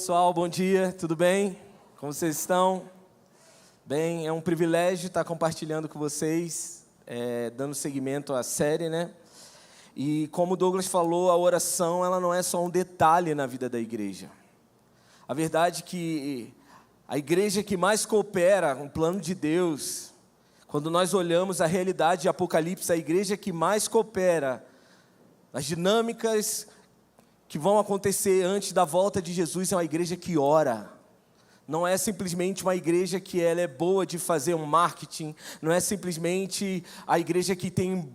pessoal, bom dia, tudo bem? Como vocês estão? Bem, é um privilégio estar compartilhando com vocês, dando seguimento à série, né? E como o Douglas falou, a oração ela não é só um detalhe na vida da igreja. A verdade é que a igreja que mais coopera com o plano de Deus, quando nós olhamos a realidade de Apocalipse, a igreja que mais coopera nas dinâmicas que vão acontecer antes da volta de Jesus é uma igreja que ora. Não é simplesmente uma igreja que ela é boa de fazer um marketing, não é simplesmente a igreja que tem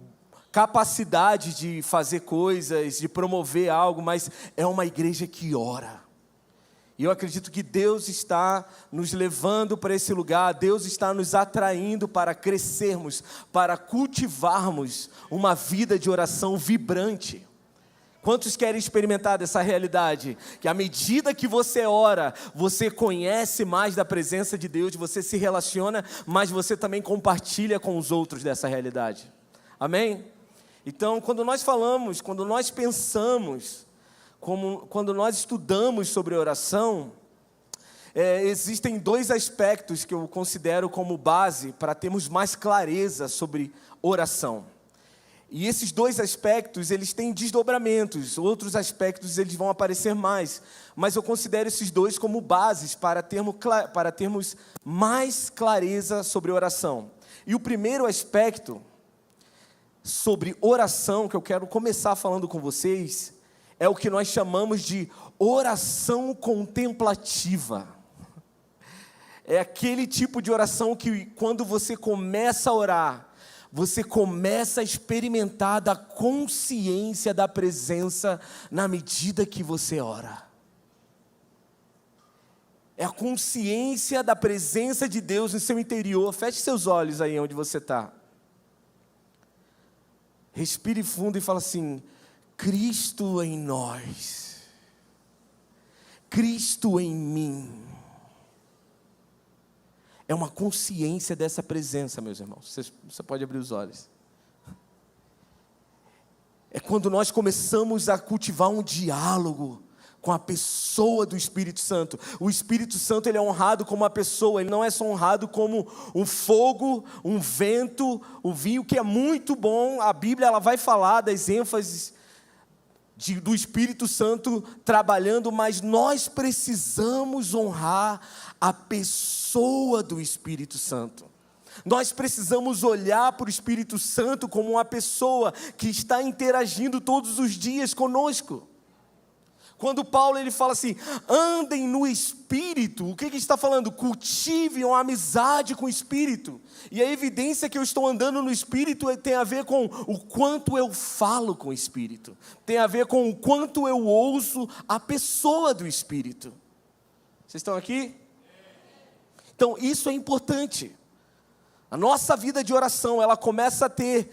capacidade de fazer coisas, de promover algo, mas é uma igreja que ora. E eu acredito que Deus está nos levando para esse lugar, Deus está nos atraindo para crescermos, para cultivarmos uma vida de oração vibrante. Quantos querem experimentar dessa realidade? Que à medida que você ora, você conhece mais da presença de Deus, você se relaciona, mas você também compartilha com os outros dessa realidade. Amém? Então, quando nós falamos, quando nós pensamos, quando nós estudamos sobre oração, existem dois aspectos que eu considero como base para termos mais clareza sobre oração. E esses dois aspectos, eles têm desdobramentos, outros aspectos eles vão aparecer mais, mas eu considero esses dois como bases para termos mais clareza sobre oração. E o primeiro aspecto sobre oração, que eu quero começar falando com vocês, é o que nós chamamos de oração contemplativa. É aquele tipo de oração que quando você começa a orar, você começa a experimentar da consciência da presença na medida que você ora. É a consciência da presença de Deus no seu interior. Feche seus olhos aí onde você está. Respire fundo e fala assim: Cristo em nós, Cristo em mim. É uma consciência dessa presença, meus irmãos. Você pode abrir os olhos. É quando nós começamos a cultivar um diálogo com a pessoa do Espírito Santo. O Espírito Santo ele é honrado como uma pessoa, ele não é só honrado como um fogo, um vento, um vinho, que é muito bom. A Bíblia ela vai falar das ênfases do Espírito Santo trabalhando, mas nós precisamos honrar a pessoa do Espírito Santo. Nós precisamos olhar para o Espírito Santo como uma pessoa que está interagindo todos os dias conosco. Quando Paulo ele fala assim, andem no Espírito, o que ele está falando? Cultivem uma amizade com o Espírito. E a evidência que eu estou andando no Espírito tem a ver com o quanto eu falo com o Espírito. Tem a ver com o quanto eu ouço a pessoa do Espírito. Vocês estão aqui? Então isso é importante. A nossa vida de oração, ela começa a ter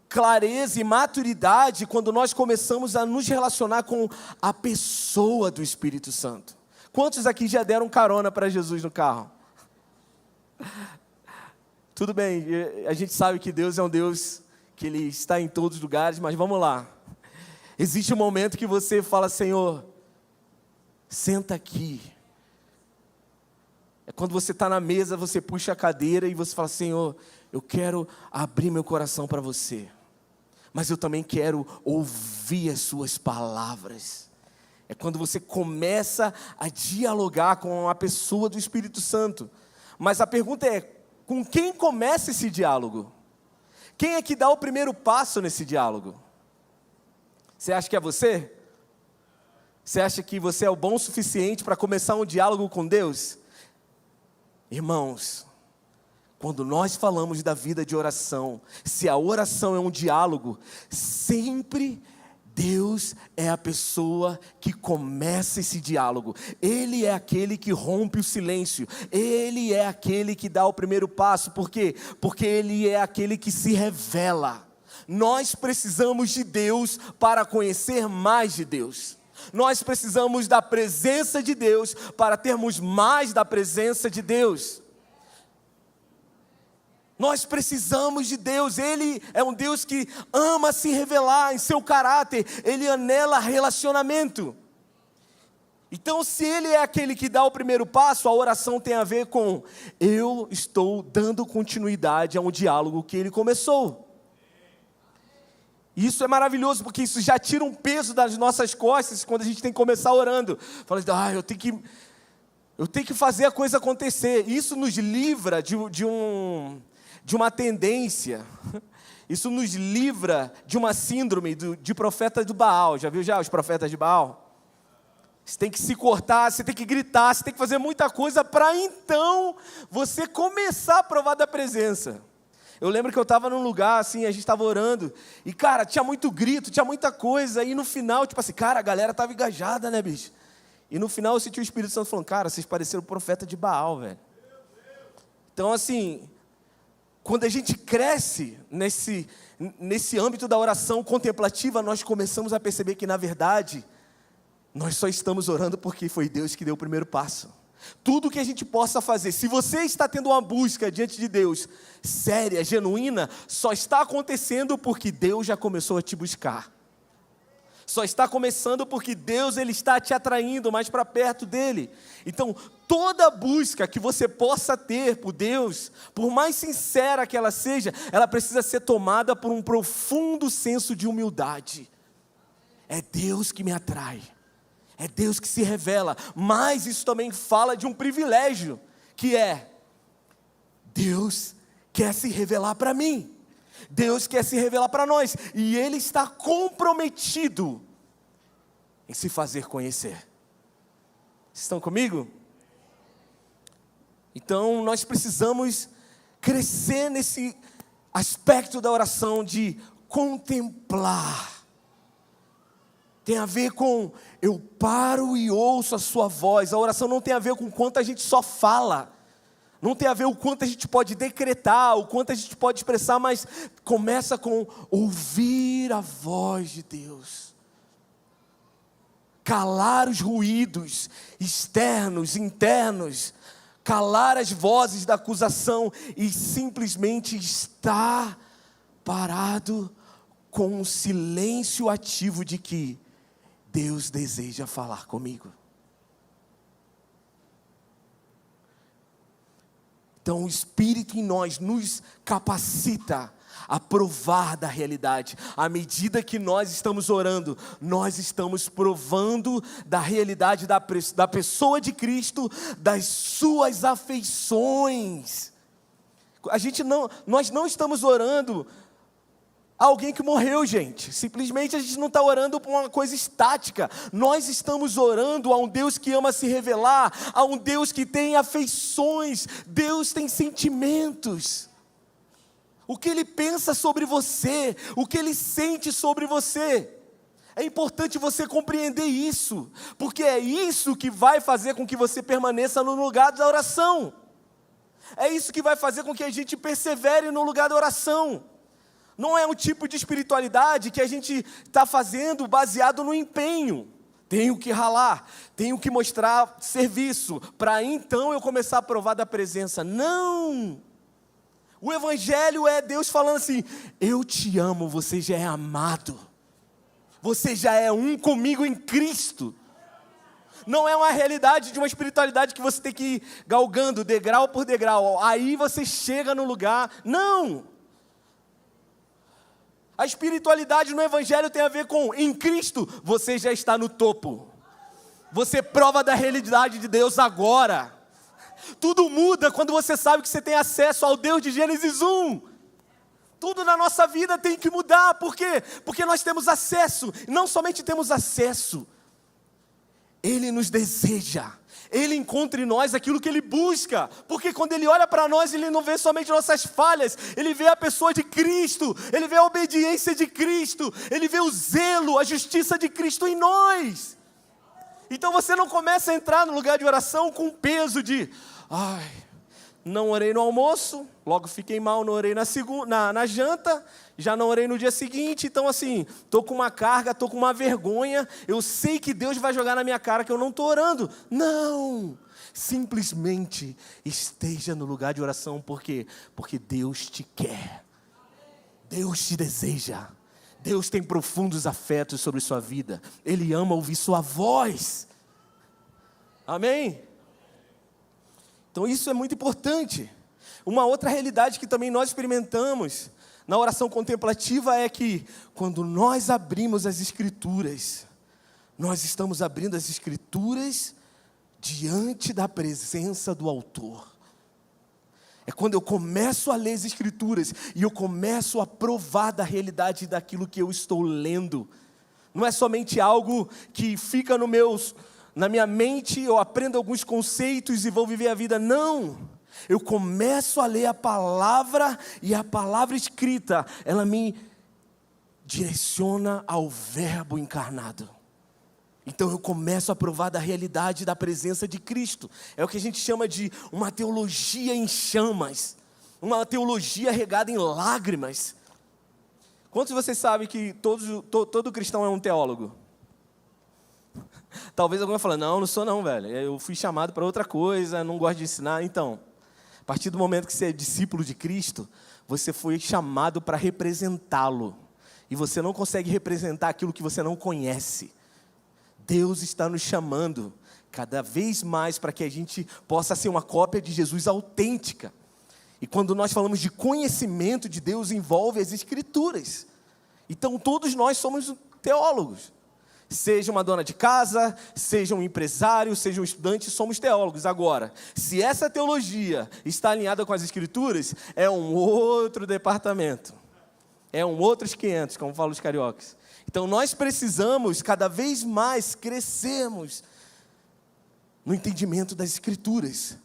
clareza e maturidade quando nós começamos a nos relacionar com a pessoa do Espírito Santo. Quantos aqui já deram carona para Jesus no carro? Tudo bem, a gente sabe que Deus é um Deus que Ele está em todos os lugares, mas vamos lá. Existe um momento que você fala, Senhor, senta aqui. É quando você está na mesa, você puxa a cadeira e você fala, Senhor, eu quero abrir meu coração para você. Mas eu também quero ouvir as suas palavras. É quando você começa a dialogar com a pessoa do Espírito Santo. Mas a pergunta é, com quem começa esse diálogo? Quem é que dá o primeiro passo nesse diálogo? Você acha que é você? Você acha que você é o bom o suficiente para começar um diálogo com Deus? Irmãos, quando nós falamos da vida de oração, se a oração é um diálogo, sempre Deus é a pessoa que começa esse diálogo. Ele é aquele que rompe o silêncio. Ele é aquele que dá o primeiro passo. Por quê? Porque Ele é aquele que se revela. Nós precisamos de Deus para conhecer mais de Deus. Nós precisamos da presença de Deus para termos mais da presença de Deus. Nós precisamos de Deus. Ele é um Deus que ama se revelar em seu caráter. Ele anela relacionamento. Então, se ele é aquele que dá o primeiro passo, a oração tem a ver com: eu estou dando continuidade a um diálogo que ele começou. Isso é maravilhoso, porque isso já tira um peso das nossas costas quando a gente tem que começar orando. Fala assim, eu tenho que fazer a coisa acontecer. Isso nos livra de uma tendência. Isso nos livra de uma síndrome de profeta do Baal. Já viu os profetas de Baal? Você tem que se cortar, você tem que gritar, você tem que fazer muita coisa para então você começar a provar da presença. Eu lembro que eu estava num lugar assim, a gente estava orando, e cara, tinha muito grito, tinha muita coisa, e no final, tipo assim, cara, a galera estava engajada, né, bicho? E no final eu senti o Espírito Santo falando, cara, vocês pareceram o profeta de Baal, velho. Então assim, quando a gente cresce nesse âmbito da oração contemplativa, nós começamos a perceber que na verdade, nós só estamos orando porque foi Deus que deu o primeiro passo. Tudo que a gente possa fazer, se você está tendo uma busca diante de Deus, séria, genuína, só está acontecendo porque Deus já começou a te buscar. Só está começando porque Deus ele está te atraindo mais para perto dele. Então, toda busca que você possa ter por Deus, por mais sincera que ela seja, ela precisa ser tomada por um profundo senso de humildade. É Deus que me atrai. É Deus que se revela, mas isso também fala de um privilégio, que é, Deus quer se revelar para mim, Deus quer se revelar para nós, e Ele está comprometido em se fazer conhecer. Estão comigo? Então nós precisamos crescer nesse aspecto da oração de contemplar. Tem a ver com, eu paro e ouço a sua voz. A oração não tem a ver com o quanto a gente só fala. Não tem a ver o quanto a gente pode decretar, o quanto a gente pode expressar, mas começa com ouvir a voz de Deus. Calar os ruídos externos, internos. Calar as vozes da acusação e simplesmente estar parado com um silêncio ativo de que Deus deseja falar comigo. Então o Espírito em nós nos capacita a provar da realidade. À medida que nós estamos orando, nós estamos provando da realidade da pessoa de Cristo, das suas afeições. Nós não estamos orando alguém que morreu, gente. Simplesmente a gente não está orando por uma coisa estática. Nós estamos orando a um Deus que ama se revelar, a um Deus que tem afeições. Deus tem sentimentos. O que Ele pensa sobre você, o que Ele sente sobre você. É importante você compreender isso, porque é isso que vai fazer com que você permaneça no lugar da oração. É isso que vai fazer com que a gente persevere no lugar da oração. Não é um tipo de espiritualidade que a gente está fazendo baseado no empenho. Tenho que ralar, tenho que mostrar serviço, para então eu começar a provar da presença. Não! O Evangelho é Deus falando assim, eu te amo, você já é amado. Você já é um comigo em Cristo. Não é uma realidade de uma espiritualidade que você tem que ir galgando degrau por degrau. Aí você chega no lugar. Não! A espiritualidade no Evangelho tem a ver com, em Cristo, você já está no topo. Você prova da realidade de Deus agora. Tudo muda quando você sabe que você tem acesso ao Deus de Gênesis 1. Tudo na nossa vida tem que mudar. Por quê? Porque nós temos acesso. E não somente temos acesso, Ele nos deseja. Ele encontra em nós aquilo que Ele busca, porque quando Ele olha para nós, Ele não vê somente nossas falhas, Ele vê a pessoa de Cristo, Ele vê a obediência de Cristo, Ele vê o zelo, a justiça de Cristo em nós. Então você não começa a entrar no lugar de oração com peso de, não orei no almoço, logo fiquei mal, não orei na janta, já não orei no dia seguinte, então assim, estou com uma carga, estou com uma vergonha, eu sei que Deus vai jogar na minha cara que eu não estou orando. Não, simplesmente esteja no lugar de oração, porque Deus te quer, Deus te deseja, Deus tem profundos afetos sobre sua vida, Ele ama ouvir sua voz. Amém? Então isso é muito importante. Uma outra realidade que também nós experimentamos na oração contemplativa é que quando nós abrimos as Escrituras, nós estamos abrindo as Escrituras diante da presença do autor. É quando eu começo a ler as Escrituras e eu começo a provar da realidade daquilo que eu estou lendo. Não é somente algo que fica na minha mente, eu aprendo alguns conceitos e vou viver a vida. Não! Eu começo a ler a palavra e a palavra escrita, ela me direciona ao Verbo encarnado. Então eu começo a provar da realidade da presença de Cristo. É o que a gente chama de uma teologia em chamas, uma teologia regada em lágrimas. Quantos de vocês sabem que todo cristão é um teólogo? Talvez alguém fale, não sou não, velho. Eu fui chamado para outra coisa, não gosto de ensinar. Então, a partir do momento que você é discípulo de Cristo, você foi chamado para representá-lo. E você não consegue representar aquilo que você não conhece. Deus está nos chamando cada vez mais para que a gente possa ser uma cópia de Jesus autêntica. E quando nós falamos de conhecimento de Deus, envolve as Escrituras. Então todos nós somos teólogos. Seja uma dona de casa, seja um empresário, seja um estudante, somos teólogos. Agora, se essa teologia está alinhada com as Escrituras, é um outro departamento. É um outros 500, como falam os cariocas. Então nós precisamos cada vez mais crescermos no entendimento das Escrituras,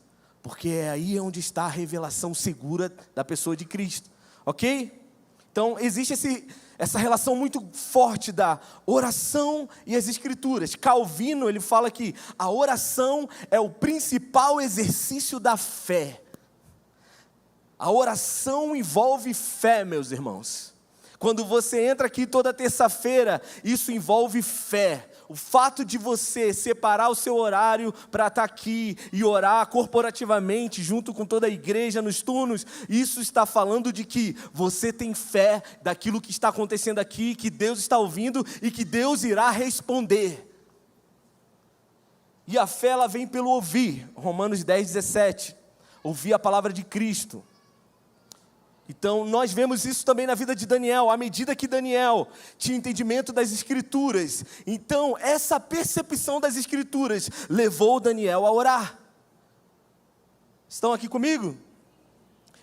porque é aí onde está a revelação segura da pessoa de Cristo, ok? Então existe essa relação muito forte da oração e as Escrituras. Calvino, ele fala que a oração é o principal exercício da fé. A oração envolve fé, meus irmãos. Quando você entra aqui toda terça-feira, isso envolve fé. O fato de você separar o seu horário para estar aqui e orar corporativamente junto com toda a igreja nos turnos, isso está falando de que você tem fé daquilo que está acontecendo aqui, que Deus está ouvindo e que Deus irá responder. E a fé, ela vem pelo ouvir. Romanos 10:17. Ouvir a palavra de Cristo. Então, nós vemos isso também na vida de Daniel, à medida que Daniel tinha entendimento das Escrituras. Então, essa percepção das Escrituras levou Daniel a orar. Estão aqui comigo?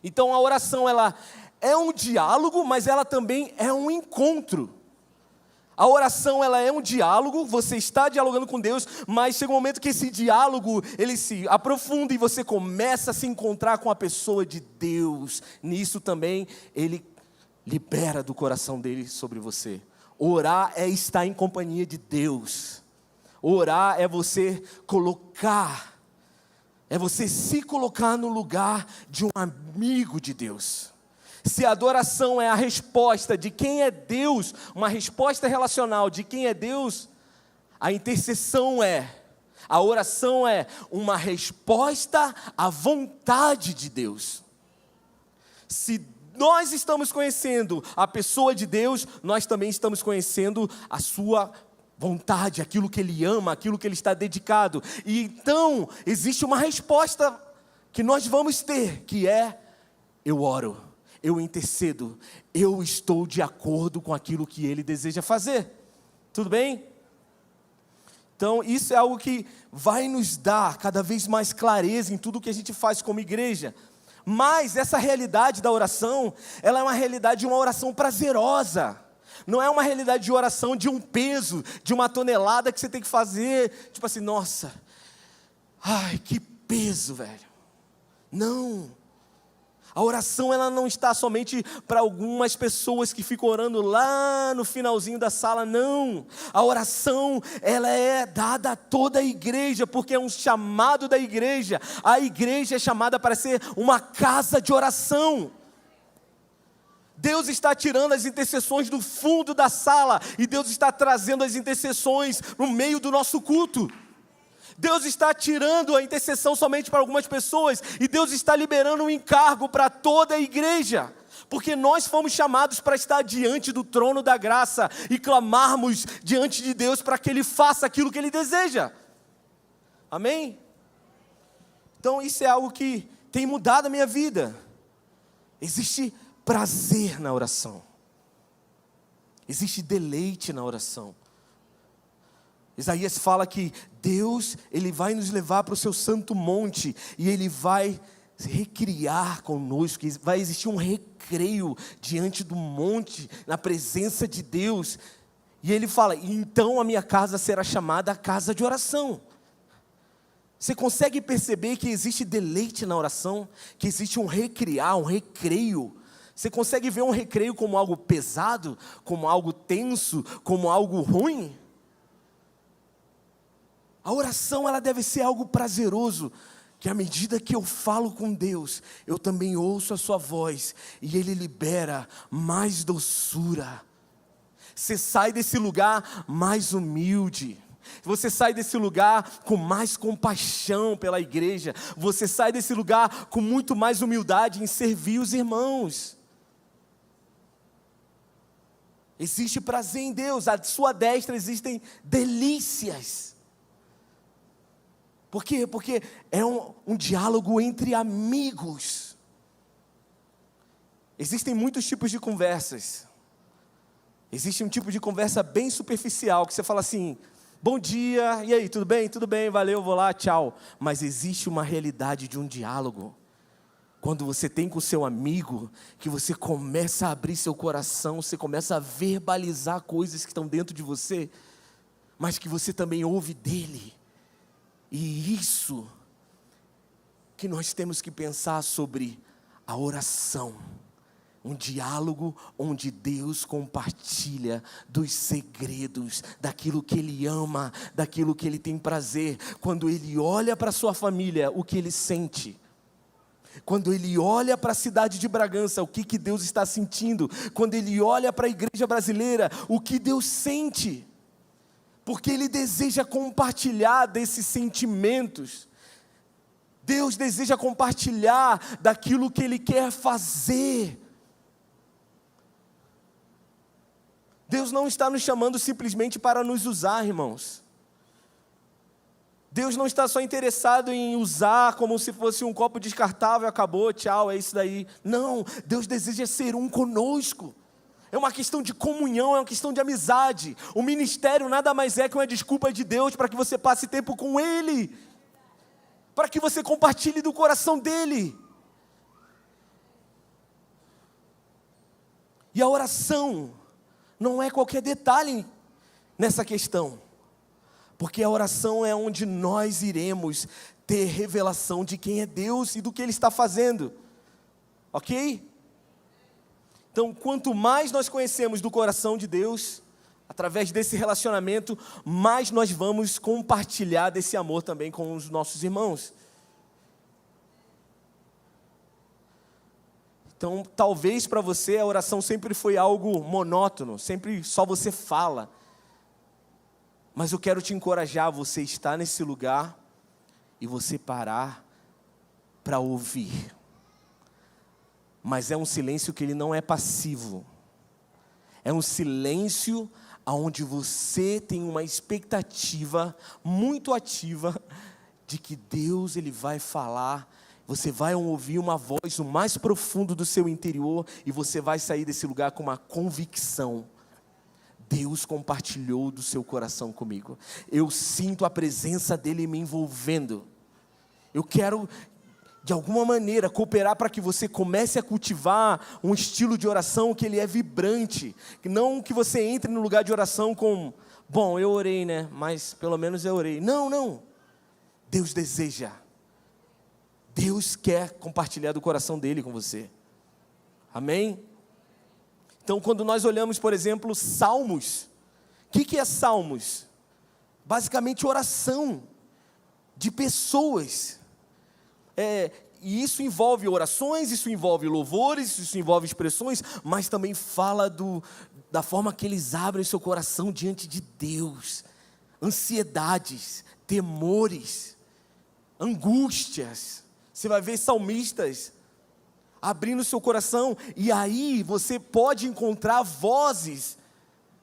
Então, a oração, ela é um diálogo, mas ela também é um encontro. A oração, ela é um diálogo, você está dialogando com Deus, mas chega um momento que esse diálogo, ele se aprofunda e você começa a se encontrar com a pessoa de Deus. Nisso também, ele libera do coração dele sobre você. Orar é estar em companhia de Deus. Orar é você se colocar no lugar de um amigo de Deus. Se a adoração é a resposta de quem é Deus, uma resposta relacional de quem é Deus, a intercessão a oração é uma resposta à vontade de Deus. Se nós estamos conhecendo a pessoa de Deus, nós também estamos conhecendo a sua vontade, aquilo que Ele ama, aquilo que Ele está dedicado. E então, existe uma resposta que nós vamos ter, que é: eu oro. Eu intercedo, eu estou de acordo com aquilo que Ele deseja fazer. Tudo bem? Então, isso é algo que vai nos dar cada vez mais clareza em tudo que a gente faz como igreja. Mas essa realidade da oração, ela é uma realidade de uma oração prazerosa. Não é uma realidade de oração de um peso, de uma tonelada que você tem que fazer, tipo assim, nossa, ai, que peso, velho. Não. A oração, ela não está somente para algumas pessoas que ficam orando lá no finalzinho da sala, não. A oração, ela é dada a toda a igreja, porque é um chamado da igreja. A igreja é chamada para ser uma casa de oração. Deus está tirando as intercessões do fundo da sala, e Deus está trazendo as intercessões no meio do nosso culto. Deus está tirando a intercessão somente para algumas pessoas, e Deus está liberando um encargo para toda a igreja, porque nós fomos chamados para estar diante do trono da graça e clamarmos diante de Deus para que Ele faça aquilo que Ele deseja. Amém? Então isso é algo que tem mudado a minha vida. Existe prazer na oração. Existe deleite na oração. Isaías fala que Deus, Ele vai nos levar para o seu santo monte e Ele vai recriar conosco, vai existir um recreio diante do monte, na presença de Deus. E Ele fala, então a minha casa será chamada casa de oração. Você consegue perceber que existe deleite na oração? Que existe um recriar, um recreio? Você consegue ver um recreio como algo pesado? Como algo tenso? Como algo ruim? A oração, ela deve ser algo prazeroso, que à medida que eu falo com Deus, eu também ouço a sua voz, e Ele libera mais doçura. Você sai desse lugar mais humilde. Você sai desse lugar com mais compaixão pela igreja. Você sai desse lugar com muito mais humildade em servir os irmãos. Existe prazer em Deus. À sua destra existem delícias. Por quê? Porque é um diálogo entre amigos. Existem muitos tipos de conversas. Existe um tipo de conversa bem superficial, que você fala assim, bom dia, e aí, tudo bem? Tudo bem, valeu, vou lá, tchau. Mas existe uma realidade de um diálogo. Quando você tem com o seu amigo, que você começa a abrir seu coração, você começa a verbalizar coisas que estão dentro de você, mas que você também ouve dele. E isso que nós temos que pensar sobre a oração. Um diálogo onde Deus compartilha dos segredos, daquilo que Ele ama, daquilo que Ele tem prazer. Quando Ele olha para a sua família, o que Ele sente. Quando Ele olha para a cidade de Bragança, o que Deus está sentindo. Quando Ele olha para a igreja brasileira, o que Deus sente. Porque Ele deseja compartilhar desses sentimentos. Deus deseja compartilhar daquilo que Ele quer fazer. Deus não está nos chamando simplesmente para nos usar, irmãos. Deus não está só interessado em usar como se fosse um copo descartável, acabou, tchau, é isso daí. Não, Deus deseja ser um conosco. É uma questão de comunhão, é uma questão de amizade. O ministério nada mais é que uma desculpa de Deus para que você passe tempo com Ele. Para que você compartilhe do coração dEle. E a oração não é qualquer detalhe nessa questão. Porque a oração é onde nós iremos ter revelação de quem é Deus e do que Ele está fazendo. Ok? Então, quanto mais nós conhecemos do coração de Deus, através desse relacionamento, mais nós vamos compartilhar desse amor também com os nossos irmãos. Então, talvez para você a oração sempre foi algo monótono, sempre só você fala. Mas eu quero te encorajar a você estar nesse lugar e você parar para ouvir. Mas é um silêncio que ele não é passivo. É um silêncio onde você tem uma expectativa muito ativa de que Deus ele vai falar. Você vai ouvir uma voz no mais profundo do seu interior e você vai sair desse lugar com uma convicção. Deus compartilhou do seu coração comigo. Eu sinto a presença dEle me envolvendo. Eu quero, de alguma maneira, cooperar para que você comece a cultivar um estilo de oração que ele é vibrante. Não que você entre no lugar de oração com, bom, eu orei, né? Mas pelo menos eu orei. Não, não. Deus deseja. Deus quer compartilhar do coração dEle com você. Amém? Então, quando nós olhamos, por exemplo, Salmos, o que é Salmos? Basicamente oração de pessoas. E isso envolve orações, isso envolve louvores, isso envolve expressões, mas também fala da forma que eles abrem seu coração diante de Deus. Ansiedades, temores, angústias. Você vai ver salmistas abrindo seu coração, e aí você pode encontrar vozes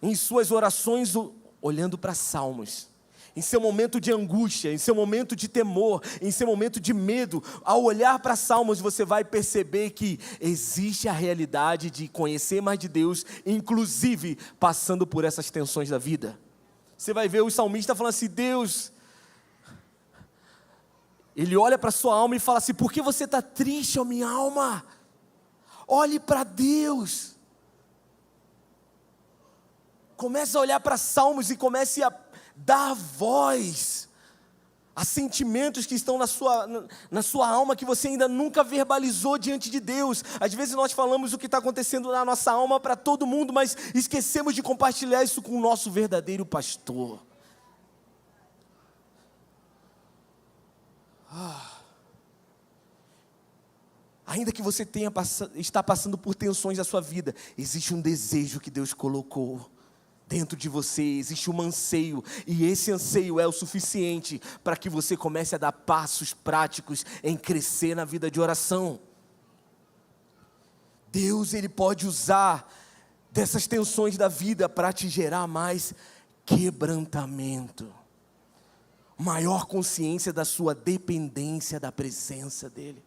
em suas orações olhando para Salmos. em seu momento de angústia, em seu momento de temor, em seu momento de medo, ao olhar para Salmos, você vai perceber que existe a realidade de conhecer mais de Deus, inclusive passando por essas tensões da vida. Você vai ver o salmista falando assim, Deus, ele olha para a sua alma e fala assim, por que você está triste, ó minha alma? Olhe para Deus. Comece a olhar para Salmos e comece a dar voz a sentimentos que estão na sua alma, que você ainda nunca verbalizou diante de Deus. Às vezes nós falamos o que está acontecendo na nossa alma para todo mundo, mas esquecemos de compartilhar isso com o nosso verdadeiro pastor. Ainda que você está passando por tensões da sua vida, existe um desejo que Deus colocou dentro de você, existe um anseio, e esse anseio é o suficiente para que você comece a dar passos práticos em crescer na vida de oração. Deus, Ele pode usar dessas tensões da vida para te gerar mais quebrantamento, maior consciência da sua dependência da presença dEle.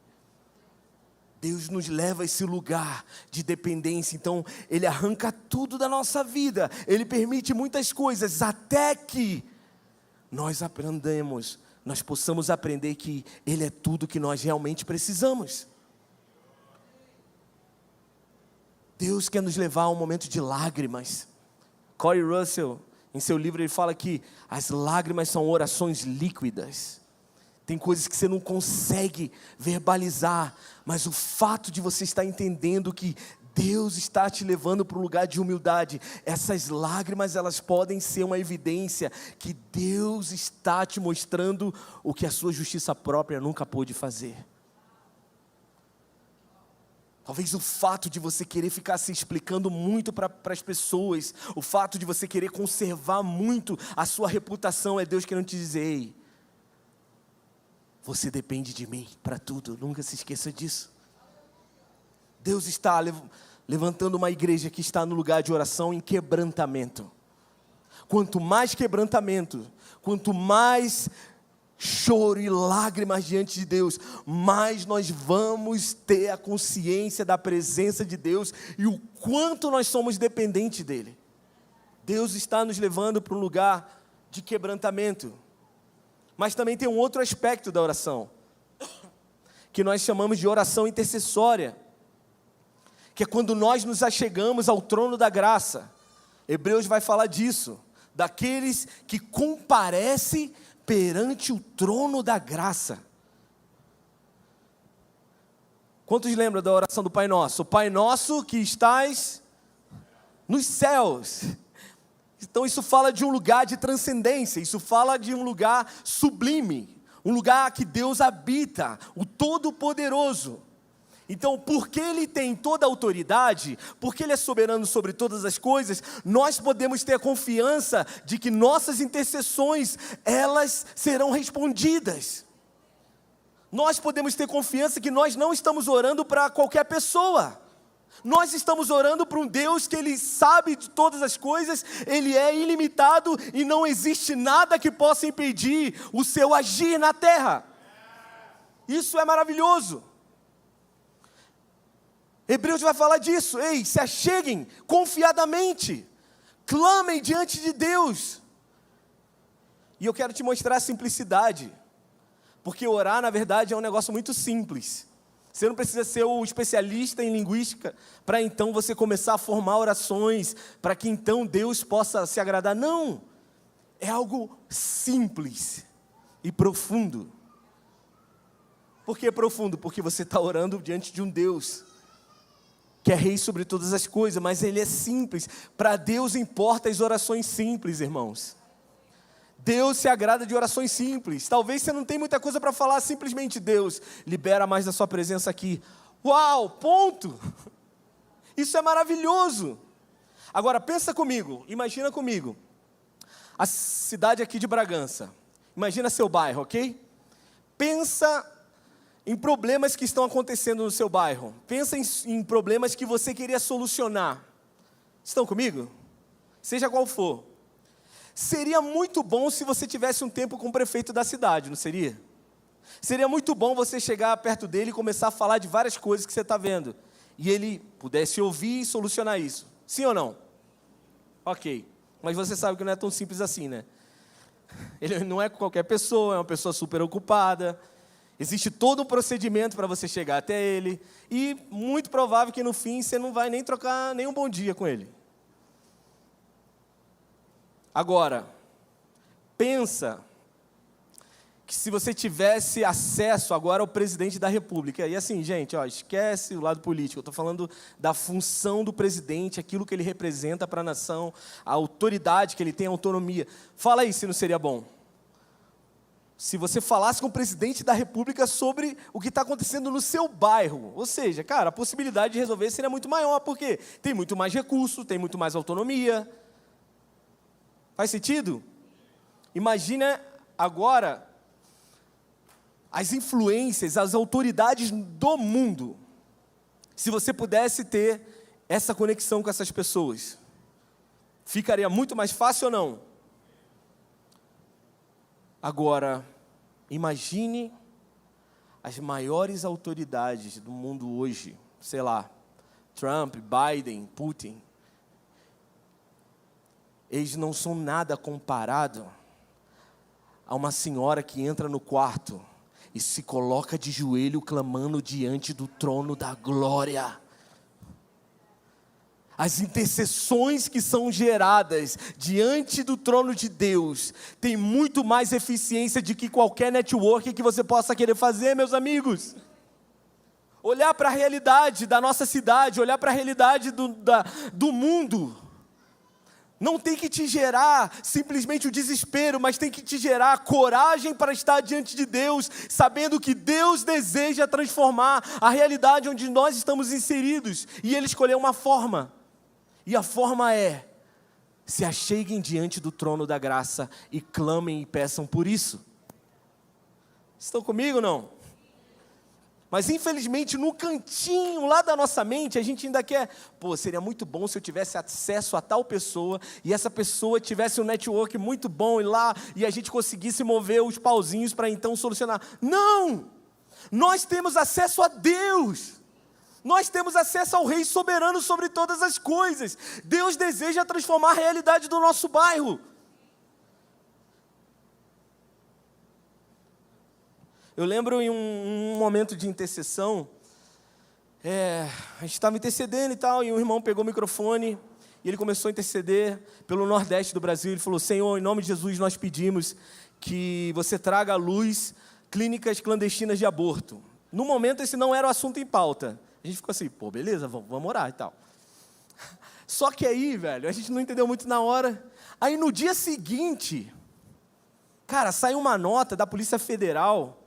Deus nos leva a esse lugar de dependência, então Ele arranca tudo da nossa vida, Ele permite muitas coisas, até que nós possamos aprender que Ele é tudo que nós realmente precisamos. Deus quer nos levar a um momento de lágrimas. Corey Russell, em seu livro, ele fala que as lágrimas são orações líquidas. Tem coisas que você não consegue verbalizar, mas o fato de você estar entendendo que Deus está te levando para um lugar de humildade, essas lágrimas, elas podem ser uma evidência que Deus está te mostrando o que a sua justiça própria nunca pôde fazer. Talvez o fato de você querer ficar se explicando muito para as pessoas, o fato de você querer conservar muito a sua reputação, é Deus querendo te dizer, ei, você depende de mim para tudo, nunca se esqueça disso. Deus está levantando uma igreja que está no lugar de oração em quebrantamento. Quanto mais quebrantamento, quanto mais choro e lágrimas diante de Deus, mais nós vamos ter a consciência da presença de Deus e o quanto nós somos dependentes dEle. Deus está nos levando para um lugar de quebrantamento. Mas também tem um outro aspecto da oração, que nós chamamos de oração intercessória, que é quando nós nos achegamos ao trono da graça. Hebreus vai falar disso, daqueles que comparecem perante o trono da graça. Quantos lembram da oração do Pai Nosso? O Pai Nosso que estás nos céus. Então isso fala de um lugar de transcendência, isso fala de um lugar sublime, um lugar que Deus habita, o Todo-Poderoso. Então, porque Ele tem toda a autoridade, porque Ele é soberano sobre todas as coisas, nós podemos ter a confiança de que nossas intercessões, elas serão respondidas. Nós podemos ter confiança que nós não estamos orando para qualquer pessoa. Nós estamos orando para um Deus que Ele sabe de todas as coisas, Ele é ilimitado e não existe nada que possa impedir o seu agir na terra. Isso é maravilhoso. Hebreus vai falar disso. Ei, se acheguem confiadamente, clamem diante de Deus. E eu quero te mostrar a simplicidade, porque orar na verdade é um negócio muito simples. Você não precisa ser o especialista em linguística para então você começar a formar orações, para que então Deus possa se agradar. Não, é algo simples e profundo. Por que profundo? Porque você está orando diante de um Deus que é rei sobre todas as coisas, mas Ele é simples. Para Deus importa as orações simples, irmãos. Deus se agrada de orações simples. Talvez você não tenha muita coisa para falar, simplesmente Deus, libera mais da sua presença aqui. Uau, ponto! Isso é maravilhoso. Agora pensa comigo, imagina comigo, a cidade aqui de Bragança. Imagina seu bairro, ok? Pensa em problemas que estão acontecendo no seu bairro. Pensa em problemas que você queria solucionar. Estão comigo? Seja qual for. Seria muito bom se você tivesse um tempo com o prefeito da cidade, não seria? Seria muito bom você chegar perto dele e começar a falar de várias coisas que você está vendo. E ele pudesse ouvir e solucionar isso. Sim ou não? Ok. Mas você sabe que não é tão simples assim, né? Ele não é qualquer pessoa, é uma pessoa super ocupada. Existe todo um procedimento para você chegar até ele. E muito provável que no fim você não vai nem trocar nenhum bom dia com ele. Agora, pensa que se você tivesse acesso agora ao presidente da República, e assim, gente, esquece o lado político, eu estou falando da função do presidente, aquilo que ele representa para a nação, a autoridade que ele tem, a autonomia. Fala aí se não seria bom. Se você falasse com o presidente da República sobre o que está acontecendo no seu bairro, ou seja, cara, a possibilidade de resolver seria muito maior, porque tem muito mais recurso, tem muito mais autonomia. Faz sentido? Imagina agora as influências, as autoridades do mundo, se você pudesse ter essa conexão com essas pessoas, ficaria muito mais fácil ou não? Agora, imagine as maiores autoridades do mundo hoje, sei lá, Trump, Biden, Putin. Eles não são nada comparado a uma senhora que entra no quarto e se coloca de joelho clamando diante do trono da glória. As intercessões que são geradas diante do trono de Deus têm muito mais eficiência do que qualquer network que você possa querer fazer, meus amigos. Olhar para a realidade da nossa cidade, olhar para a realidade do mundo, não tem que te gerar simplesmente o desespero, mas tem que te gerar a coragem para estar diante de Deus, sabendo que Deus deseja transformar a realidade onde nós estamos inseridos, e Ele escolheu uma forma, e a forma é: se acheguem diante do trono da graça e clamem e peçam por isso. Estão comigo ou não? Mas infelizmente no cantinho lá da nossa mente a gente ainda quer, seria muito bom se eu tivesse acesso a tal pessoa e essa pessoa tivesse um network muito bom e a gente conseguisse mover os pauzinhos para então solucionar. Não! Nós temos acesso a Deus. Nós temos acesso ao Rei soberano sobre todas as coisas. Deus deseja transformar a realidade do nosso bairro. Eu lembro em um momento de intercessão, a gente estava intercedendo e tal, e um irmão pegou o microfone, e ele começou a interceder pelo Nordeste do Brasil. Ele falou: Senhor, em nome de Jesus nós pedimos que você traga à luz clínicas clandestinas de aborto. No momento esse não era o assunto em pauta. A gente ficou assim, beleza, vamos orar e tal. Só que aí, velho, a gente não entendeu muito na hora. Aí no dia seguinte, cara, saiu uma nota da Polícia Federal,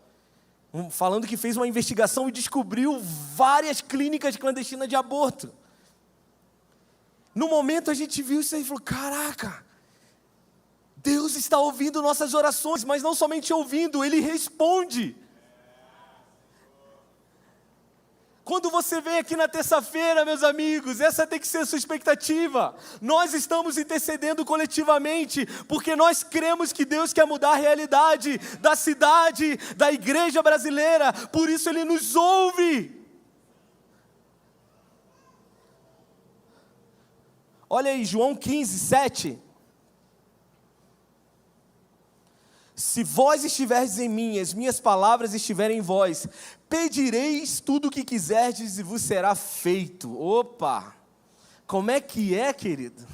falando que fez uma investigação e descobriu várias clínicas clandestinas de aborto. No momento a gente viu isso aí e falou: caraca, Deus está ouvindo nossas orações, mas não somente ouvindo, Ele responde. Quando você vem aqui na terça-feira, meus amigos, essa tem que ser a sua expectativa. Nós estamos intercedendo coletivamente, porque nós cremos que Deus quer mudar a realidade da cidade, da igreja brasileira, por isso Ele nos ouve. Olha aí, João 15, 7. Se vós estiverdes em mim, as minhas palavras estiverem em vós, pedireis tudo o que quiserdes e vos será feito. Opa! Como é que é, querido?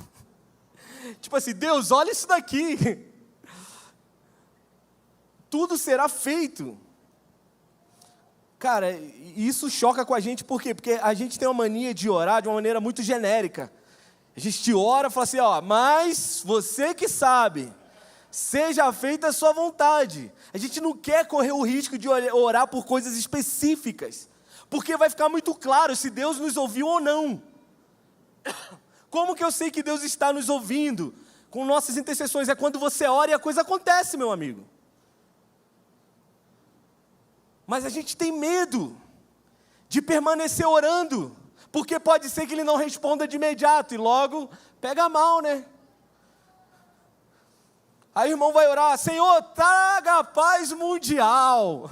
Tipo assim, Deus, olha isso daqui. Tudo será feito. Cara, isso choca com a gente, por quê? Porque a gente tem uma mania de orar de uma maneira muito genérica. A gente ora e fala assim, mas você que sabe. Seja feita a sua vontade. A gente não quer correr o risco de orar por coisas específicas, porque vai ficar muito claro se Deus nos ouviu ou não. Como que eu sei que Deus está nos ouvindo? Com nossas intercessões. É quando você ora e a coisa acontece, meu amigo. Mas a gente tem medo de permanecer orando, porque pode ser que Ele não responda de imediato, e logo pega mal, né? Aí o irmão vai orar: Senhor, traga a paz mundial.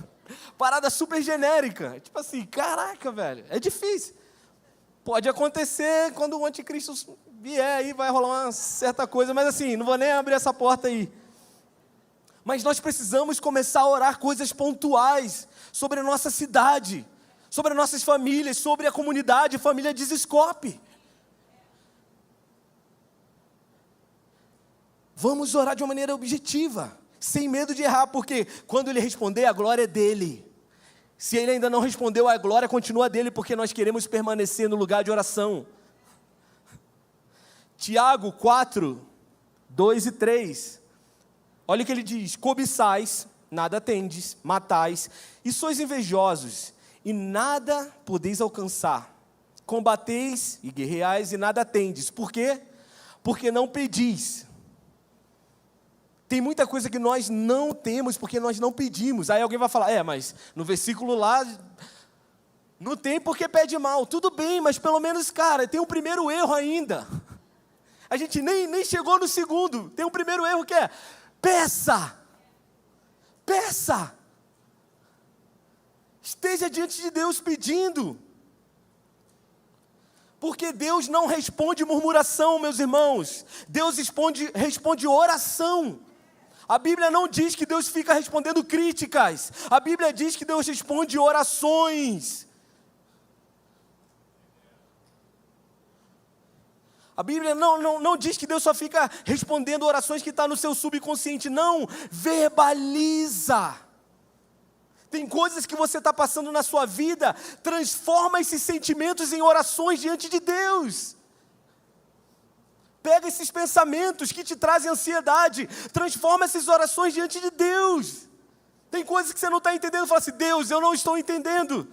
Parada super genérica. Tipo assim, caraca, velho, é difícil. Pode acontecer quando o anticristo vier, aí vai rolar uma certa coisa, mas assim, não vou nem abrir essa porta aí. Mas nós precisamos começar a orar coisas pontuais sobre a nossa cidade, sobre as nossas famílias, sobre a comunidade, família Desescope. Vamos orar de uma maneira objetiva, sem medo de errar, porque quando ele responder, a glória é dele. Se ele ainda não respondeu, a glória continua dele, porque nós queremos permanecer no lugar de oração. Tiago 4, 2 e 3. Olha o que ele diz: cobiçais, nada tendes, matais, e sois invejosos, e nada podeis alcançar. Combateis e guerreais, e nada tendes. Por quê? Porque não pedis. Tem muita coisa que nós não temos porque nós não pedimos. Aí alguém vai falar: mas no versículo lá, não tem porque pede mal. Tudo bem, mas pelo menos, cara, tem um primeiro erro ainda. A gente nem chegou no segundo. Tem um primeiro erro que é: peça. Peça. Esteja diante de Deus pedindo. Porque Deus não responde murmuração, meus irmãos. Deus responde oração. A Bíblia não diz que Deus fica respondendo críticas. A Bíblia diz que Deus responde orações. A Bíblia não diz que Deus só fica respondendo orações que estão no seu subconsciente. Não, verbaliza. Tem coisas que você está passando na sua vida, transforma esses sentimentos em orações diante de Deus. Pega esses pensamentos que te trazem ansiedade, transforma essas orações diante de Deus. Tem coisas que você não está entendendo, fala assim: Deus, eu não estou entendendo.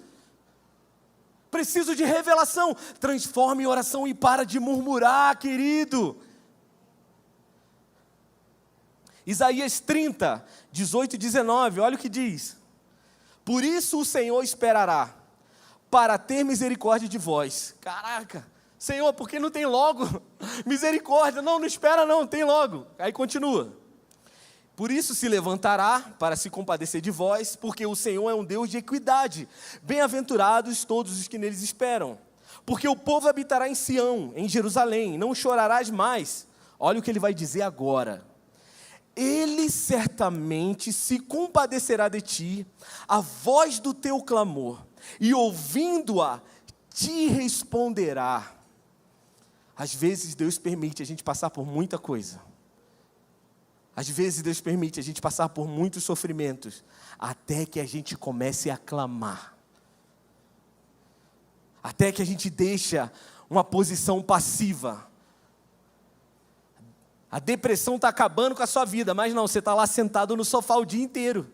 Preciso de revelação. Transforma em oração e para de murmurar, querido. Isaías 30, 18 e 19, olha o que diz: por isso o Senhor esperará, para ter misericórdia de vós. Caraca, Senhor, por que não tem logo misericórdia? Não espera não, tem logo. Aí continua: por isso se levantará para se compadecer de vós, porque o Senhor é um Deus de equidade. Bem-aventurados todos os que neles esperam. Porque o povo habitará em Sião, em Jerusalém, não chorarás mais. Olha o que ele vai dizer agora: ele certamente se compadecerá de ti, a voz do teu clamor, e ouvindo-a, te responderá. Às vezes Deus permite a gente passar por muita coisa. Às vezes Deus permite a gente passar por muitos sofrimentos, até que a gente comece a clamar. Até que a gente deixa uma posição passiva. A depressão está acabando com a sua vida, mas não, você está lá sentado no sofá o dia inteiro.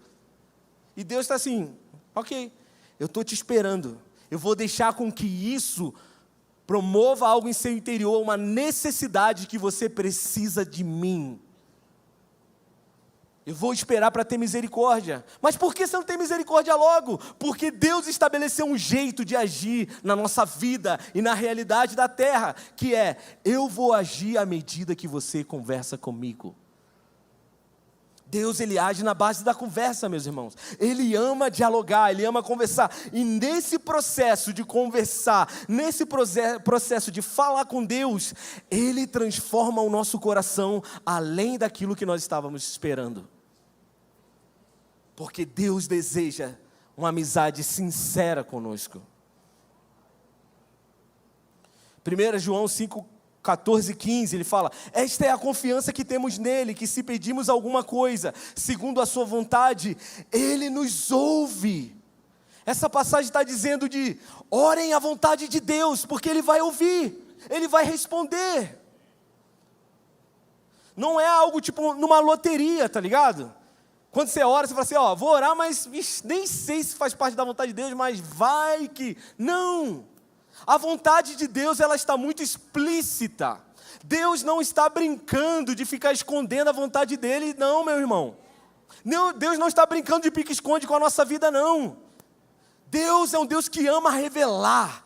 E Deus está assim: ok, eu estou te esperando. Eu vou deixar com que isso promova algo em seu interior, uma necessidade que você precisa de mim. Eu vou esperar para ter misericórdia. Mas por que você não tem misericórdia logo? Porque Deus estabeleceu um jeito de agir na nossa vida e na realidade da terra, que é: eu vou agir à medida que você conversa comigo. Deus, Ele age na base da conversa, meus irmãos. Ele ama dialogar, Ele ama conversar. E nesse processo de conversar, nesse processo de falar com Deus, Ele transforma o nosso coração além daquilo que nós estávamos esperando. Porque Deus deseja uma amizade sincera conosco. 1 João 5, 14 e 15, ele fala: esta é a confiança que temos nele, que se pedimos alguma coisa, segundo a sua vontade, Ele nos ouve. Essa passagem está dizendo de orem à vontade de Deus, porque Ele vai ouvir, Ele vai responder. Não é algo tipo numa loteria, tá ligado? Quando você ora, você fala assim: vou orar, mas nem sei se faz parte da vontade de Deus, mas vai que... Não! A vontade de Deus, ela está muito explícita. Deus não está brincando de ficar escondendo a vontade dEle, não, meu irmão. Deus não está brincando de pique-esconde com a nossa vida, não. Deus é um Deus que ama revelar.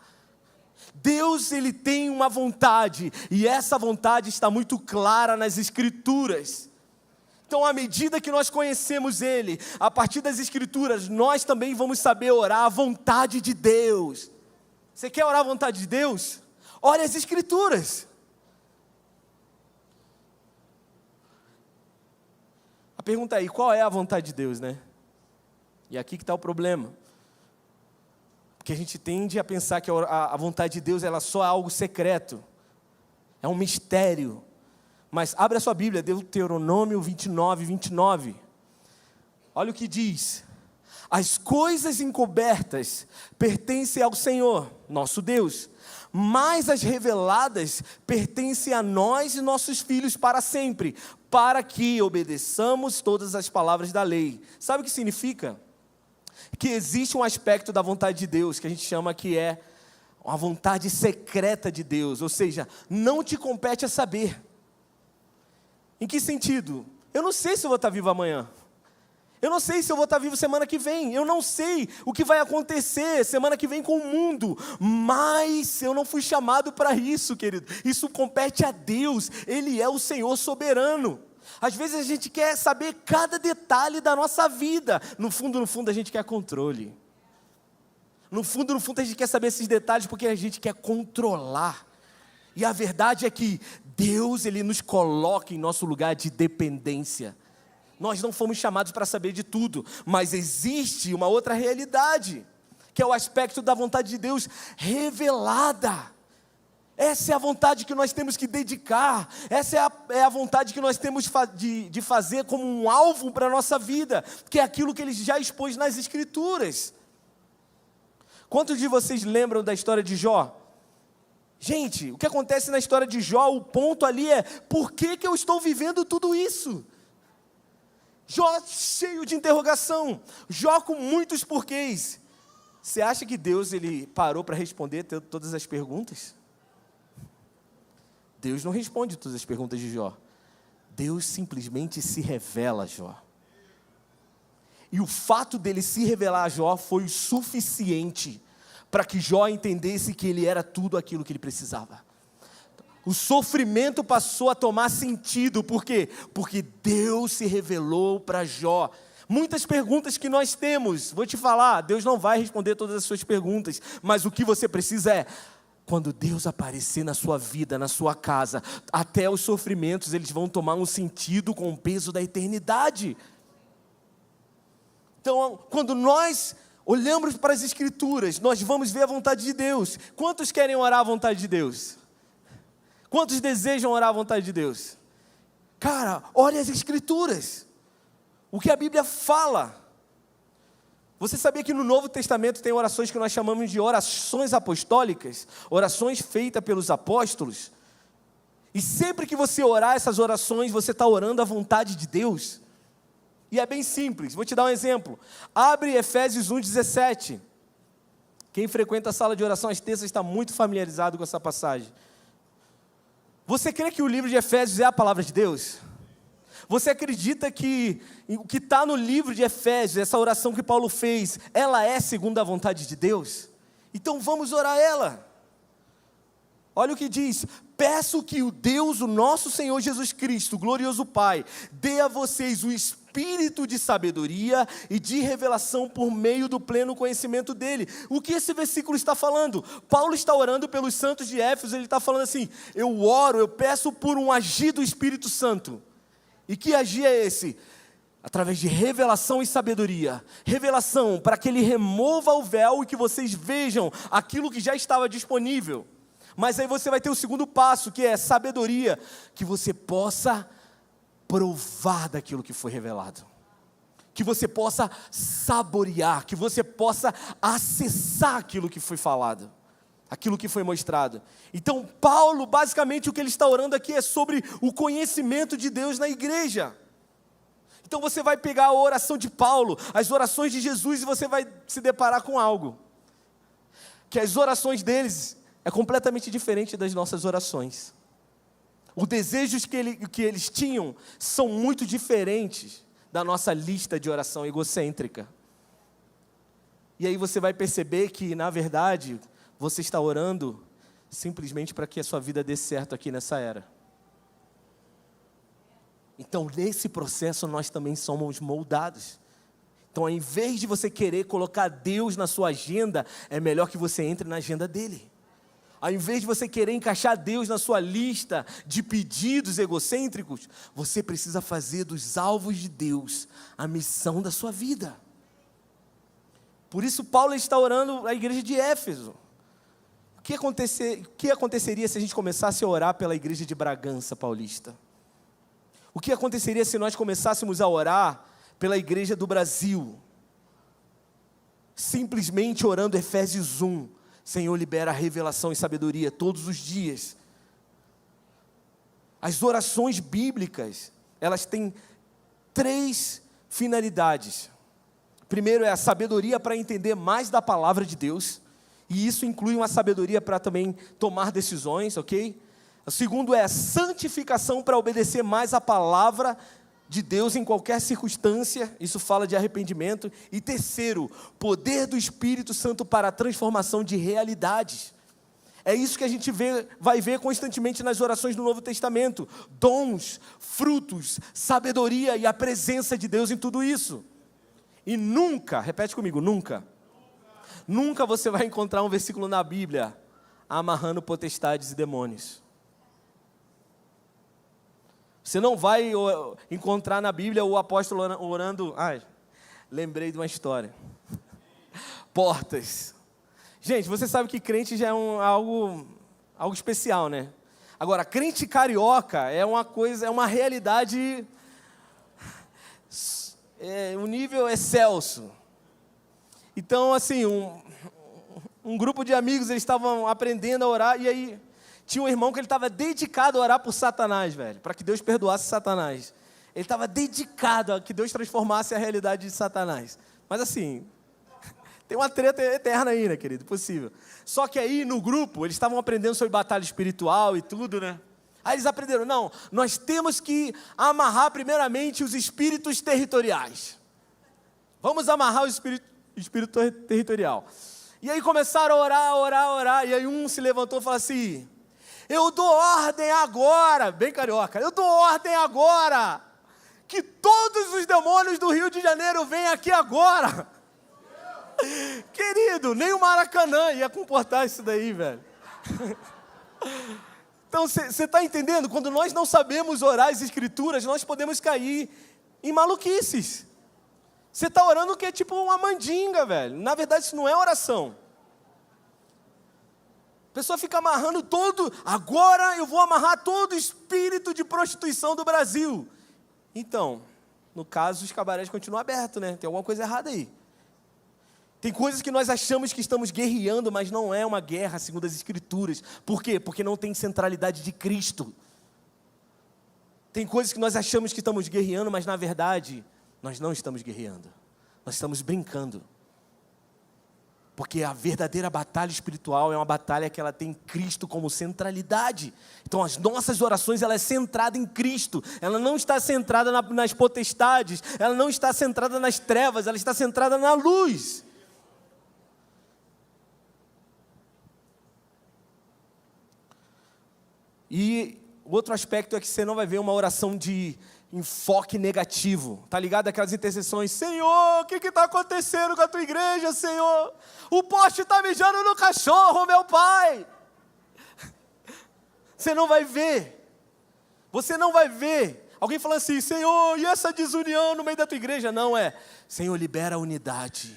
Deus, Ele tem uma vontade, e essa vontade está muito clara nas Escrituras. Então, à medida que nós conhecemos Ele, a partir das Escrituras, nós também vamos saber orar a vontade de Deus. Você quer orar a vontade de Deus? Ore as Escrituras. A pergunta aí, qual é a vontade de Deus, né? E aqui que está o problema. Porque a gente tende a pensar que a vontade de Deus ela só é algo secreto. É um mistério. Mas abre a sua Bíblia, Deuteronômio 29, 29. Olha o que diz. As coisas encobertas pertencem ao Senhor, nosso Deus. Mas as reveladas pertencem a nós e nossos filhos para sempre, para que obedeçamos todas as palavras da lei. Sabe o que significa? Que existe um aspecto da vontade de Deus, que a gente chama que é a vontade secreta de Deus, ou seja, não te compete a saber. Em que sentido? Eu não sei se eu vou estar vivo amanhã. Eu não sei se eu vou estar vivo semana que vem. Eu não sei o que vai acontecer semana que vem com o mundo. Mas eu não fui chamado para isso, querido. Isso compete a Deus. Ele é o Senhor soberano. Às vezes a gente quer saber cada detalhe da nossa vida. No fundo, a gente quer controle. No fundo, a gente quer saber esses detalhes porque a gente quer controlar. E a verdade é que Deus, Ele nos coloca em nosso lugar de dependência. Nós não fomos chamados para saber de tudo, mas existe uma outra realidade, que é o aspecto da vontade de Deus revelada. Essa é a vontade que nós temos que dedicar, essa é a vontade que nós temos de fazer como um alvo para a nossa vida, que é aquilo que Ele já expôs nas Escrituras. Quantos de vocês lembram da história de Jó? Gente, o que acontece na história de Jó, o ponto ali é, por que eu estou vivendo tudo isso? Jó cheio de interrogação, Jó com muitos porquês. Você acha que Deus ele parou para responder todas as perguntas? Deus não responde todas as perguntas de Jó. Deus simplesmente se revela a Jó. E o fato dele se revelar a Jó foi o suficiente para que Jó entendesse que ele era tudo aquilo que ele precisava. O sofrimento passou a tomar sentido, por quê? Porque Deus se revelou para Jó. Muitas perguntas que nós temos, vou te falar, Deus não vai responder todas as suas perguntas, mas o que você precisa é, quando Deus aparecer na sua vida, na sua casa, até os sofrimentos eles vão tomar um sentido com o peso da eternidade. Então, quando nós olhamos para as Escrituras, nós vamos ver a vontade de Deus. Quantos querem orar a vontade de Deus? Quantos desejam orar a vontade de Deus? Cara, ore as Escrituras. O que a Bíblia fala. Você sabia que no Novo Testamento tem orações que nós chamamos de orações apostólicas? Orações feitas pelos apóstolos? E sempre que você orar essas orações, você está orando a vontade de Deus. E é bem simples, vou te dar um exemplo. Abre Efésios 1,17. Quem frequenta a sala de oração às terças está muito familiarizado com essa passagem. Você crê que o livro de Efésios é a palavra de Deus? Você acredita que o que está no livro de Efésios, essa oração que Paulo fez, ela é segundo a vontade de Deus? Então vamos orar ela. Olha o que diz: peço que o Deus, o nosso Senhor Jesus Cristo, glorioso Pai, dê a vocês o espírito de sabedoria e de revelação por meio do pleno conhecimento dEle. O que esse versículo está falando? Paulo está orando pelos santos de Éfeso, ele está falando assim, eu peço por um agir do Espírito Santo. E que agir é esse? Através de revelação e sabedoria. Revelação para que Ele remova o véu e que vocês vejam aquilo que já estava disponível. Mas aí você vai ter o segundo passo, que é sabedoria, que você possa provar daquilo que foi revelado, que você possa saborear, que você possa acessar aquilo que foi falado, aquilo que foi mostrado. Então Paulo, basicamente o que ele está orando aqui é sobre o conhecimento de Deus na igreja. Então você vai pegar a oração de Paulo, as orações de Jesus, e você vai se deparar com algo, que as orações deles é completamente diferente das nossas orações. Os desejos que eles tinham são muito diferentes da nossa lista de oração egocêntrica. E aí você vai perceber que, na verdade, você está orando simplesmente para que a sua vida dê certo aqui nessa era. Então, nesse processo, nós também somos moldados. Então, ao invés de você querer colocar Deus na sua agenda, é melhor que você entre na agenda dele. Ao invés de você querer encaixar Deus na sua lista de pedidos egocêntricos, você precisa fazer dos alvos de Deus a missão da sua vida. Por isso, Paulo está orando a igreja de Éfeso. O que aconteceria se a gente começasse a orar pela igreja de Bragança Paulista? O que aconteceria se nós começássemos a orar pela igreja do Brasil? Simplesmente orando Efésios 1. Senhor, libera revelação e sabedoria todos os dias. As orações bíblicas, elas têm 3 finalidades. Primeiro é a sabedoria para entender mais da palavra de Deus. E isso inclui uma sabedoria para também tomar decisões, ok? O segundo é a santificação para obedecer mais a palavra de Deus em qualquer circunstância, isso fala de arrependimento. E terceiro, poder do Espírito Santo para a transformação de realidades. É isso que a gente vai ver constantemente nas orações do Novo Testamento. Dons, frutos, sabedoria e a presença de Deus em tudo isso. E nunca, repete comigo, nunca você vai encontrar um versículo na Bíblia amarrando potestades e demônios. Você não vai encontrar na Bíblia o apóstolo orando... lembrei de uma história. Portas. Gente, você sabe que crente já é algo especial, né? Agora, crente carioca é uma coisa, é uma realidade... um nível excelso. Então, assim, um grupo de amigos, eles estavam aprendendo a orar, e aí... Tinha um irmão que ele estava dedicado a orar por Satanás, velho, para que Deus perdoasse Satanás. Ele estava dedicado a que Deus transformasse a realidade de Satanás. Mas assim, tem uma treta eterna aí, né, querido? Possível. Só que aí, no grupo, eles estavam aprendendo sobre batalha espiritual e tudo, né? Aí eles aprenderam, não, nós temos que amarrar primeiramente os espíritos territoriais. Vamos amarrar o espírito territorial. E aí começaram a orar, e aí um se levantou e falou assim... Eu dou ordem agora, bem carioca, eu dou ordem agora, que todos os demônios do Rio de Janeiro venham aqui agora. Querido, nem o Maracanã ia comportar isso daí, velho. Então, você está entendendo? Quando nós não sabemos orar as Escrituras, nós podemos cair em maluquices. Você está orando que é tipo uma mandinga, velho. Na verdade, isso não é oração. A pessoa fica amarrando agora eu vou amarrar todo espírito de prostituição do Brasil. Então, no caso, os cabarés continuam abertos, né? Tem alguma coisa errada aí. Tem coisas que nós achamos que estamos guerreando, mas não é uma guerra segundo as Escrituras. Por quê? Porque não tem centralidade de Cristo. Tem coisas que nós achamos que estamos guerreando, mas na verdade, nós não estamos guerreando. Nós estamos brincando. Porque a verdadeira batalha espiritual é uma batalha que ela tem Cristo como centralidade. Então as nossas orações, ela é centrada em Cristo. Ela não está centrada nas potestades. Ela não está centrada nas trevas. Ela está centrada na luz. E outro aspecto é que você não vai ver uma oração de enfoque negativo, tá ligado? Aquelas intercessões, Senhor, o que está acontecendo com a tua igreja, Senhor? O poste está mijando no cachorro, meu pai. Você não vai ver, alguém falando assim, Senhor, e essa desunião no meio da tua igreja? Não, Senhor, libera a unidade.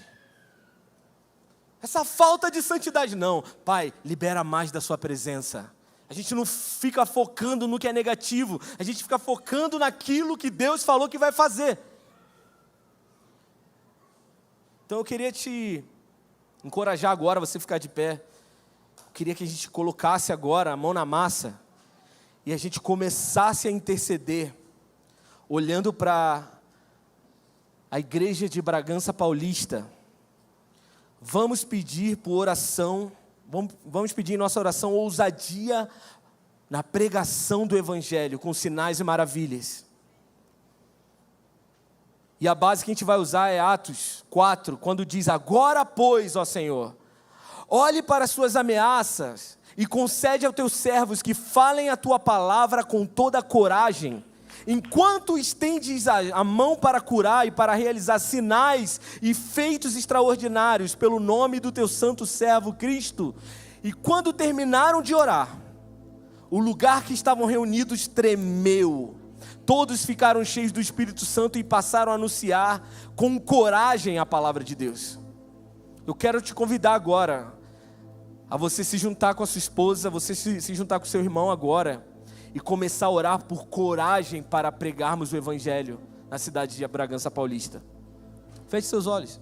Essa falta de santidade, não, Pai, libera mais da sua presença. A gente não fica focando no que é negativo, a gente fica focando naquilo que Deus falou que vai fazer. Então eu queria te encorajar agora, você ficar de pé. Eu queria que a gente colocasse agora a mão na massa e a gente começasse a interceder, olhando para a igreja de Bragança Paulista. Vamos pedir por oração, vamos pedir em nossa oração ousadia na pregação do Evangelho, com sinais e maravilhas. E a base que a gente vai usar é Atos 4, quando diz, agora pois, ó Senhor, olhe para as suas ameaças e concede aos teus servos que falem a tua palavra com toda a coragem enquanto estendes a mão para curar e para realizar sinais e feitos extraordinários pelo nome do teu santo servo Cristo. E quando terminaram de orar, o lugar que estavam reunidos tremeu. Todos ficaram cheios do Espírito Santo e passaram a anunciar com coragem a palavra de Deus. Eu quero te convidar agora a você se juntar com a sua esposa, você se juntar com o seu irmão agora e começar a orar por coragem para pregarmos o Evangelho na cidade de Bragança Paulista. Feche seus olhos.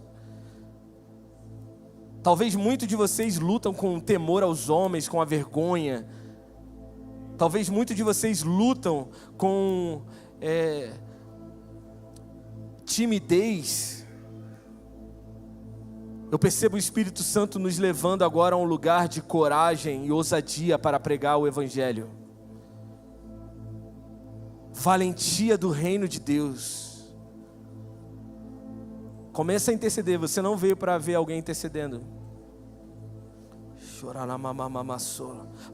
Talvez muitos de vocês lutam com temor aos homens, com a vergonha. Talvez muitos de vocês lutam com timidez. Eu percebo o Espírito Santo nos levando agora a um lugar de coragem e ousadia para pregar o Evangelho. Valentia do reino de Deus. Começa a interceder. Você não veio para ver alguém intercedendo.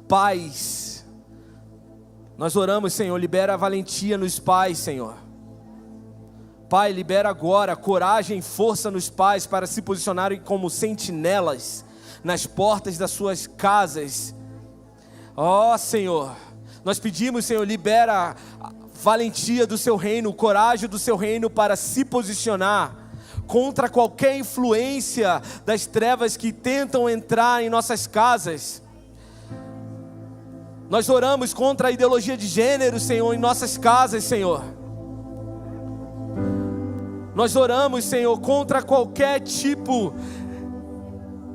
Pais, nós oramos, Senhor, libera a valentia nos pais, Senhor. Pai, libera agora coragem e força nos pais para se posicionarem como sentinelas nas portas das suas casas. Ó Senhor, nós pedimos, Senhor, libera a valentia do seu reino, coragem do seu reino para se posicionar contra qualquer influência das trevas que tentam entrar em nossas casas. Nós oramos contra a ideologia de gênero, Senhor, em nossas casas, Senhor. Nós oramos, Senhor, contra qualquer tipo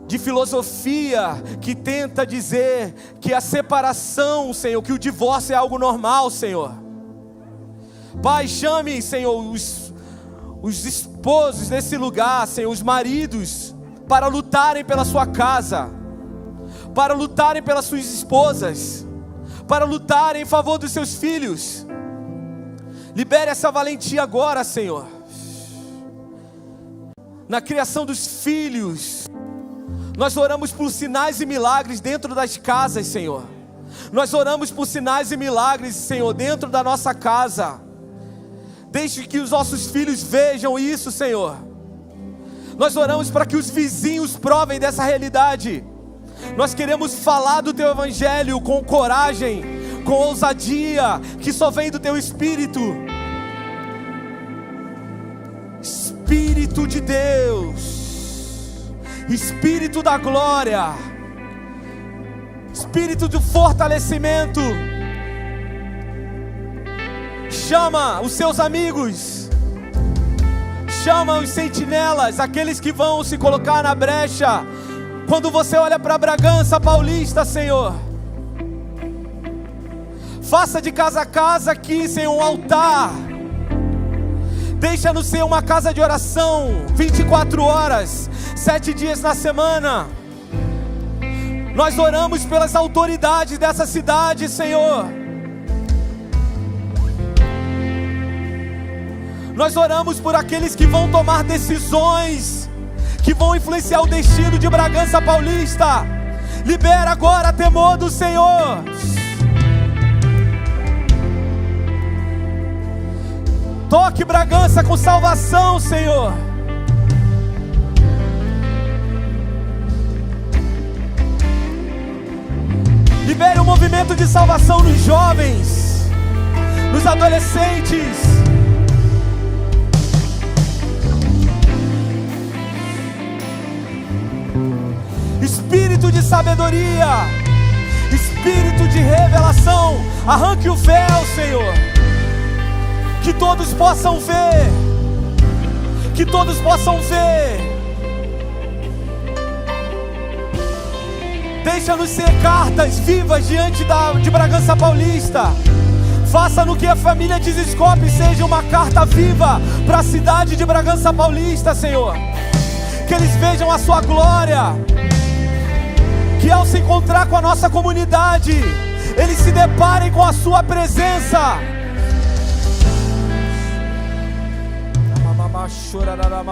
de filosofia que tenta dizer que a separação, Senhor, que o divórcio é algo normal, Senhor. Pai, chame, Senhor, os esposos desse lugar, Senhor, os maridos, para lutarem pela sua casa, para lutarem pelas suas esposas, para lutarem em favor dos seus filhos. Libere essa valentia agora, Senhor. Na criação dos filhos, nós oramos por sinais e milagres dentro das casas, Senhor. Nós oramos por sinais e milagres, Senhor, dentro da nossa casa. Deixe que os nossos filhos vejam isso, Senhor. Nós oramos para que os vizinhos provem dessa realidade. Nós queremos falar do Teu Evangelho com coragem, com ousadia, que só vem do Teu Espírito. Espírito de Deus, Espírito da glória, Espírito do fortalecimento. Chama os seus amigos, chama os sentinelas, aqueles que vão se colocar na brecha. Quando você olha para Bragança Paulista, Senhor, faça de casa a casa aqui, Senhor, um altar. Deixa-nos ser uma casa de oração 24 horas, 7 dias na semana. Nós oramos pelas autoridades dessa cidade, Senhor. Nós oramos por aqueles que vão tomar decisões, que vão influenciar o destino de Bragança Paulista. Libera agora temor do Senhor. Toque Bragança com salvação, Senhor. Libere um movimento de salvação nos jovens, nos adolescentes. Espírito de sabedoria, Espírito de revelação, arranque o véu, Senhor. Que todos possam ver, que todos possam ver. Deixa-nos ser cartas vivas diante de Bragança Paulista. Faça no que a família Desescope seja uma carta viva para a cidade de Bragança Paulista, Senhor. Que eles vejam a sua glória, que ao se encontrar com a nossa comunidade, eles se deparem com a sua presença. Chorará,